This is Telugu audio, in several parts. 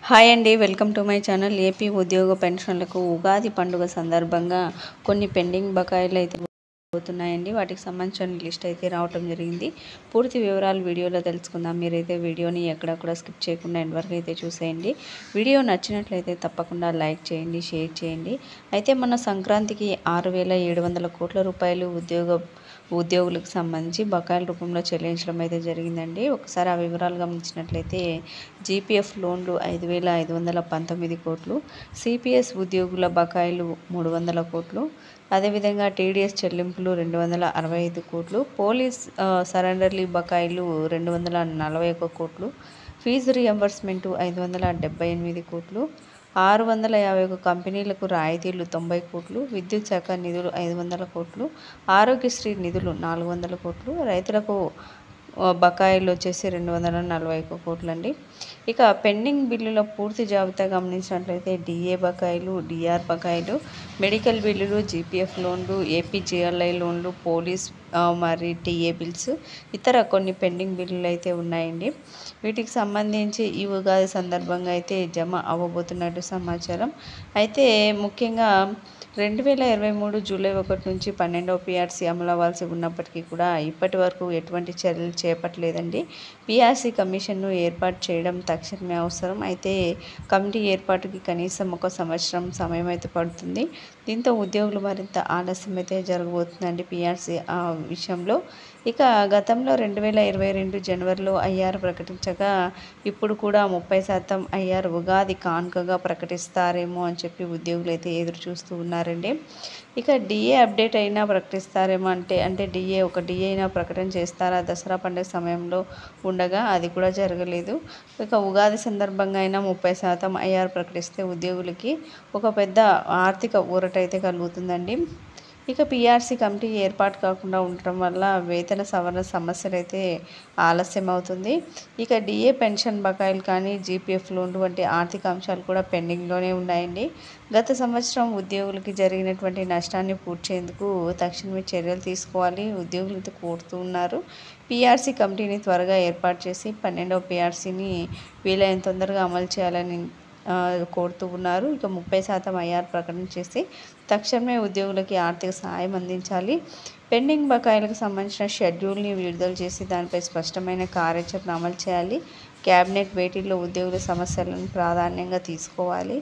హాయ్ అండి, welcome to my channel. AP ఉద్యోగ పెన్షన్లకు ఉగాది పండుగ సందర్భంగా కొన్ని పెండింగ్ బకాయిలు అయితే పోతున్నాయండి. వాటికి సంబంధించిన లిస్ట్ అయితే రావటం జరిగింది. పూర్తి వివరాలు వీడియోలో తెలుసుకుందాం. మీరైతే వీడియోని ఎక్కడక్కడ స్కిప్ చేయకుండా ఎండ్ వరకు అయితే చూసేయండి. వీడియో నచ్చినట్లయితే తప్పకుండా లైక్ చేయండి, షేర్ చేయండి. అయితే మన సంక్రాంతికి 6,700 కోట్ల రూపాయలు ఉద్యోగులకు సంబంధించి బకాయిల రూపంలో చెల్లించడం అయితే జరిగిందండి. ఒకసారి ఆ వివరాలు గమనించినట్లయితే జీపీఎఫ్ లోన్లు 5,519 కోట్లు, సిపిఎస్ ఉద్యోగుల బకాయిలు 300 కోట్లు, అదేవిధంగా టీడీఎస్ చెల్లింపులు 265 కోట్లు, పోలీస్ సరెండర్లీ బకాయిలు 241 కోట్లు, ఫీజు రియంబర్స్మెంటు 578 కోట్లు, 651 కంపెనీలకు రాయితీలు 90 కోట్లు, విద్యుత్ శాఖ నిధులు 500 కోట్లు, ఆరోగ్యశ్రీ నిధులు 400 కోట్లు, రైతులకు బకాయిలు వచ్చేసి 241 కోట్లు అండి. ఇక పెండింగ్ బిల్లుల పూర్తి జాబితా గమనించినట్లయితే డిఏ బకాయిలు, డిఆర్ బకాయిలు, మెడికల్ బిల్లులు, జీపీఎఫ్ లోన్లు, ఏపీజీఎల్ఐ లోన్లు, పోలీస్ మరి టీఏ బిల్స్, ఇతర కొన్ని పెండింగ్ బిల్లులు అయితే ఉన్నాయండి. వీటికి సంబంధించి ఈ ఉగాది సందర్భంగా అయితే జమ అవ్వబోతున్నట్టు సమాచారం. అయితే ముఖ్యంగా 2023 జూలై 1 నుంచి 12వ పీఆర్సీ అమలు అవ్వాల్సి ఉన్నప్పటికీ కూడా ఇప్పటి వరకు ఎటువంటి చర్యలు చేపట్టలేదండి. పీఆర్సీ కమిషన్ను ఏర్పాటు చేయడం తక్షణమే అవసరం. అయితే కమిటీ ఏర్పాటుకి కనీసం 1 సంవత్సరం సమయం అయితే పడుతుంది. దీంతో ఉద్యోగులు మరింత ఆలస్యం అయితే జరగబోతుందండి పీఆర్సీ విషయంలో. ఇక గతంలో 2022 జనవరిలో ఐఆర్ ప్రకటించగా ఇప్పుడు కూడా 30% ఐఆర్ ఉగాది కానుకగా ప్రకటిస్తారేమో అని చెప్పి ఉద్యోగులు అయితే ఎదురు చూస్తూ ఉన్నారండి. ఇక డిఏ అప్డేట్ అయినా ప్రకటిస్తారేమో అంటే డిఏ అయినా ప్రకటన చేస్తారా దసరా పండుగ సమయంలో ఉండగా, అది కూడా జరగలేదు. ఇక ఉగాది సందర్భంగా అయినా 30% ఐఆర్ ప్రకటిస్తే ఉద్యోగులకి ఒక పెద్ద ఆర్థిక ఊరట అయితే కలుగుతుందండి. ఇక పీఆర్సీ కమిటీ ఏర్పాటు కాకుండా ఉండటం వల్ల వేతన సవరణ సమస్యలు అయితే ఆలస్యం అవుతుంది. ఇక డిఏ పెన్షన్ బకాయిలు కానీ, జీపీఎఫ్ లోన్లు వంటి ఆర్థిక అంశాలు కూడా పెండింగ్లోనే ఉన్నాయండి. గత సంవత్సరం ఉద్యోగులకి జరిగినటువంటి నష్టాన్ని పూడ్చేందుకు తక్షణమే చర్యలు తీసుకోవాలి ఉద్యోగులు అయితే కోరుతూ ఉన్నారు. పీఆర్సీ కమిటీని త్వరగా ఏర్పాటు చేసి 12వ పీఆర్సీని వీలైనంత తొందరగా అమలు చేయాలని కోరుతూ ఉన్నారు. ఇక 30% ఐఆర్ ప్రకటన చేసి తక్షణమే ఉద్యోగులకి ఆర్థిక సహాయం అందించాలి. పెండింగ్ బకాయిలకు సంబంధించిన షెడ్యూల్ని విడుదల చేసి దానిపై స్పష్టమైన కార్యాచరణ అమలు చేయాలి. క్యాబినెట్ భేటీల్లో ఉద్యోగుల సమస్యలను ప్రాధాన్యంగా తీసుకోవాలి.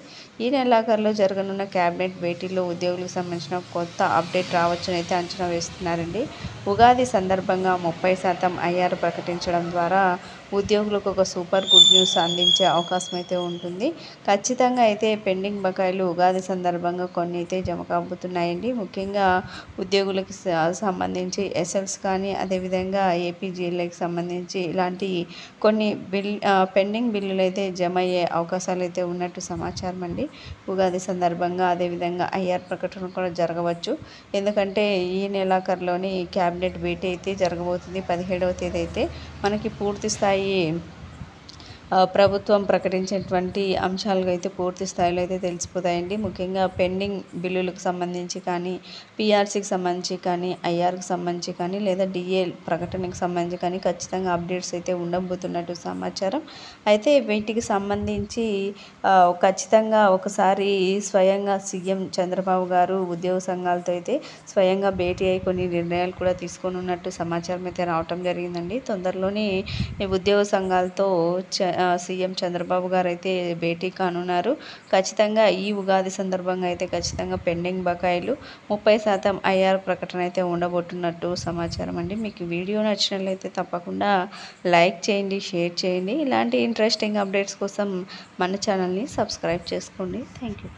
ఈ నెలాఖరులో జరగనున్న క్యాబినెట్ భేటీల్లో ఉద్యోగులకు సంబంధించిన కొత్త అప్డేట్ రావచ్చని అయితే అంచనా వేస్తున్నారండి. ఉగాది సందర్భంగా 30% ఐఆర్ ప్రకటించడం ద్వారా ఉద్యోగులకు ఒక సూపర్ గుడ్ న్యూస్ అందించే అవకాశం అయితే ఉంటుంది. ఖచ్చితంగా అయితే పెండింగ్ బకాయిలు ఉగాది సందర్భంగా కొన్ని అయితే జమ కాబోతున్నాయండి. ముఖ్యంగా ఉద్యోగులకి సంబంధించి ఎస్ఎల్స్ కానీ, అదేవిధంగా ఏపీజీఎల్ఐకి సంబంధించి ఇలాంటి కొన్ని పెండింగ్ బిల్లులు అయితే జమ అయ్యే అవకాశాలు అయితే ఉన్నట్టు సమాచారం అండి. ఉగాది సందర్భంగా అదేవిధంగా ఐఆర్ ప్రకటన కూడా జరగవచ్చు. ఎందుకంటే ఈ నెలాఖరులోని క్యాబినెట్ భేటీ అయితే జరగబోతుంది. 17వ తేదీ అయితే మనకి పూర్తి స్థాయి ప్రభుత్వం ప్రకటించినటువంటి అంశాలు అయితే పూర్తి స్థాయిలో అయితే తెలిసిపోతాయండి. ముఖ్యంగా పెండింగ్ బిల్లులకు సంబంధించి కానీ, పీఆర్సీకి సంబంధించి కానీ, ఐఆర్కి సంబంధించి కానీ, లేదా డిఏ ప్రకటనకు సంబంధించి కానీ ఖచ్చితంగా అప్డేట్స్ అయితే ఉండబోతున్నట్టు సమాచారం. అయితే వీటికి సంబంధించి ఖచ్చితంగా ఒకసారి స్వయంగా సీఎం చంద్రబాబు గారు ఉద్యోగ సంఘాలతో అయితే స్వయంగా భేటీ అయి కొన్ని నిర్ణయాలు కూడా తీసుకొని ఉన్నట్టు సమాచారం అయితే రావటం జరిగిందండి. తొందరలోనే ఉద్యోగ సంఘాలతో సీఎం చంద్రబాబు గారు అయితే భేటీ కానున్నారు. ఖచ్చితంగా ఈ ఉగాది సందర్భంగా అయితే ఖచ్చితంగా పెండింగ్ బకాయిలు 30% ఐఆర్ ప్రకటన అయితే ఉండబోతున్నట్టు సమాచారం అండి. మీకు వీడియో నచ్చినట్లయితే తప్పకుండా లైక్ చేయండి, షేర్ చేయండి. ఇలాంటి ఇంట్రెస్టింగ్ అప్డేట్స్ కోసం మన ఛానల్ని సబ్స్క్రైబ్ చేసుకోండి. Thank you.